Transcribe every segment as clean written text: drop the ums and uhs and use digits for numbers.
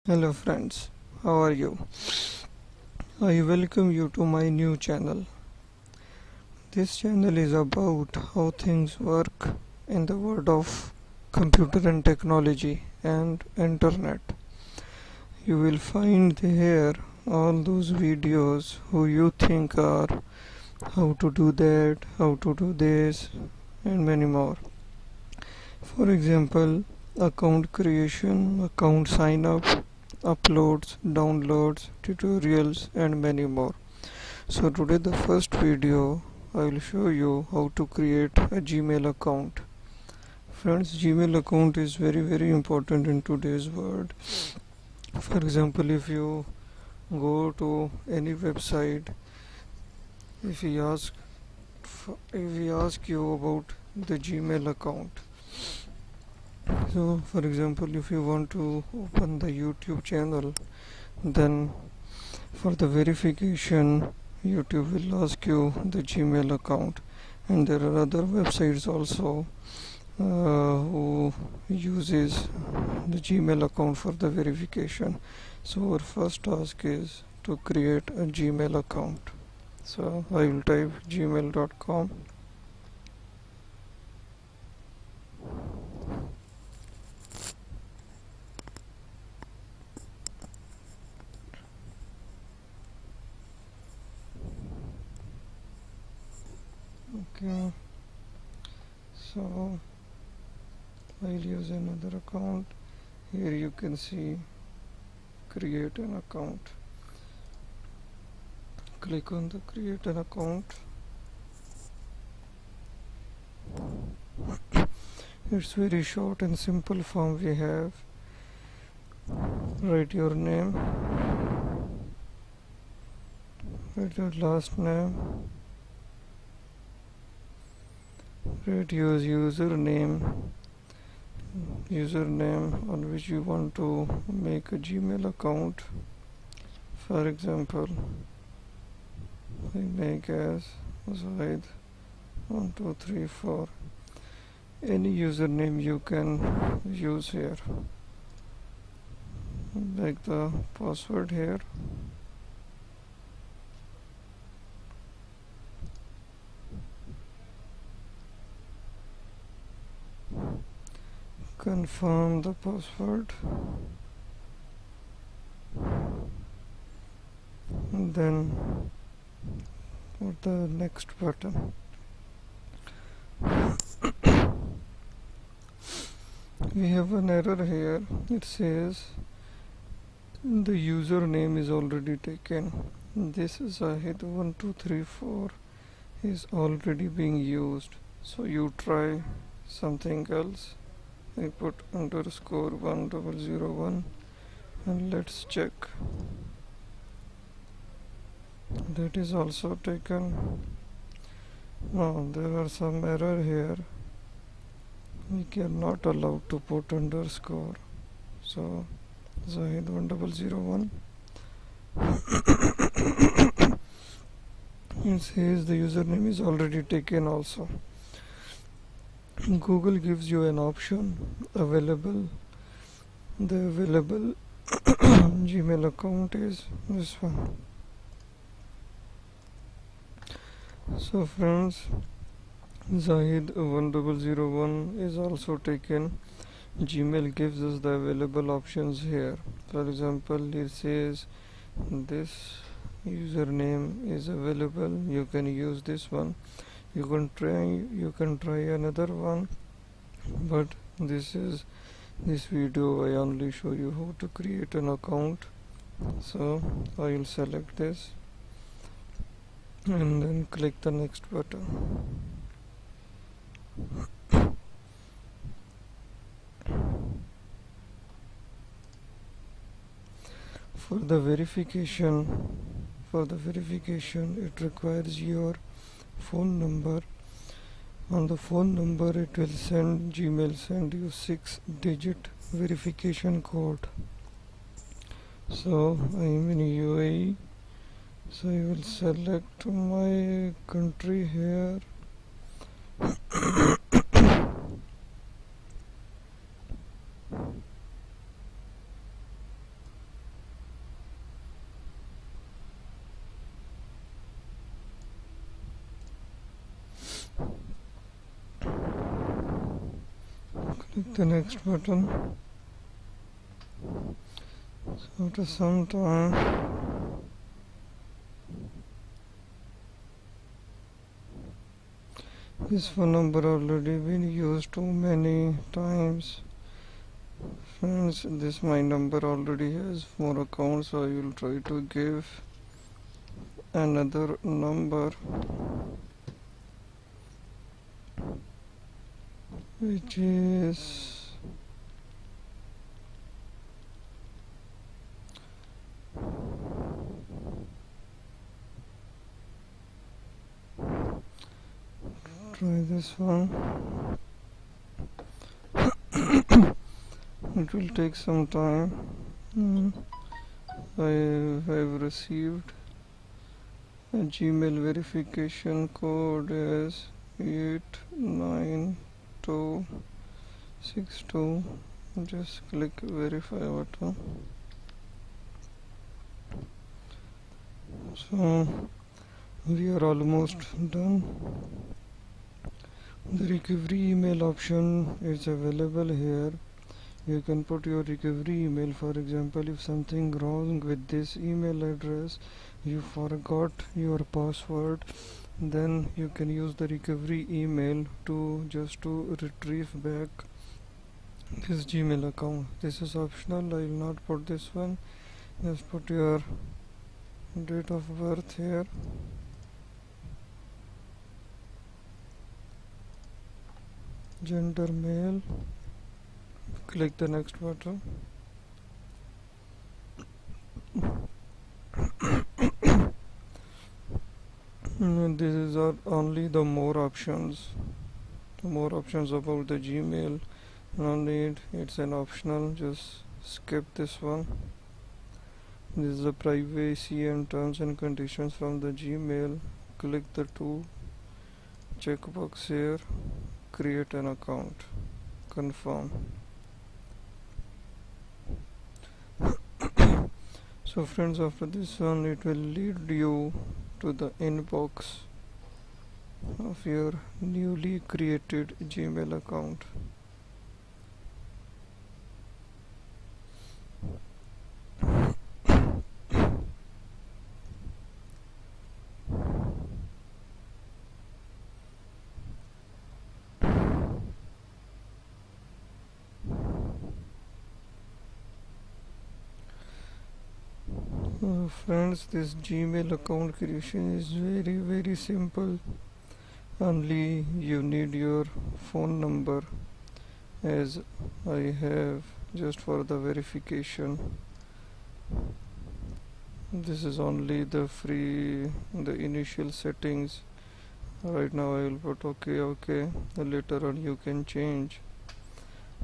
Hello friends, how are you? I welcome you to my new channel. This channel is about how things work in the world of computer and technology and internet. You will find here all those videos who you think are how to do that, how to do this and many more. For example, account creation, account sign up, uploads, downloads, tutorials and many more. So today the first video I will show you how to create a Gmail account. Friends, Gmail account is very important in today's world. For example, if you go to any website, if we ask you about the Gmail account, so for example, if you want to open the YouTube channel, then for the verification YouTube will ask you the Gmail account, and there are other websites also who uses the Gmail account for the verification. So our first task is to create a Gmail account. So I will type gmail.com. Okay, so I'll use another account. Here you can see create an account. Click on the create an account. It's very short and simple form we have. Write your name, write your last name, write your username on which you want to make a Gmail account. For example, I make as Zaid 1234. Any username you can use here. Make the password here. Confirm the password, and then put the next button. We have an error here. It says the username is already taken. This is Zahid1234 is already being used. So you try something else. I put underscore 1001 and let's check. That is also taken. Now there are some error here. We cannot allow to put underscore. So Zahid 1001. It says the username is already taken also. Google gives you an option available. The available Gmail account is this one. So friends, Zahid 1001 is also taken. Gmail gives us the available options here. For example, it says this username is available. You can use this one. You can try another one, but this video I only show you how to create an account. So I will select this and then click the next button. For the verification it requires your phone number. On the phone number it will Gmail send you 6-digit verification code. So I am in UAE, so I will select my country here. click the next button. So after some time, this phone number already been used too many times. Friends, this my number already has 4 accounts, so I will try to give another number which is try this one. It will take some time. I have received a Gmail verification code as 89262. Just click verify button. So we are almost done. The recovery email option is available here. You can put your recovery email. For example, if something wrong with this email address, you forgot your password, then you can use the recovery email to retrieve back this Gmail account. This is optional. I will not put this one. Just put your date of birth here. Gender male. Click the next button. This is only the more options. The more options about the Gmail. No need. It's an optional. Just skip this one. This is the privacy and terms and conditions from the Gmail. Click the two checkbox here. Create an account. Confirm. So friends, after this one, it will lead you to the inbox of your newly created Gmail account. Friends, this Gmail account creation is very simple. Only you need your phone number, as I have just for the verification. This is only the initial settings. Right now I will put okay. Later on you can change.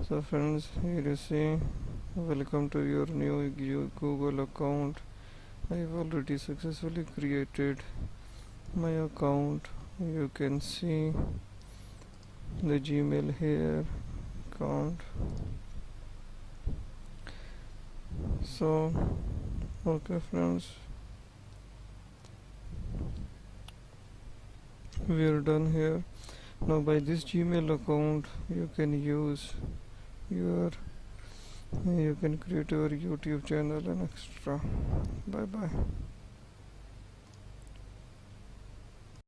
So friends, here you see, welcome to your new Google account. I have already successfully created my account. You can see the Gmail here account. So okay friends, we are done here. Now by this Gmail account you can create your YouTube channel and extra. Bye bye.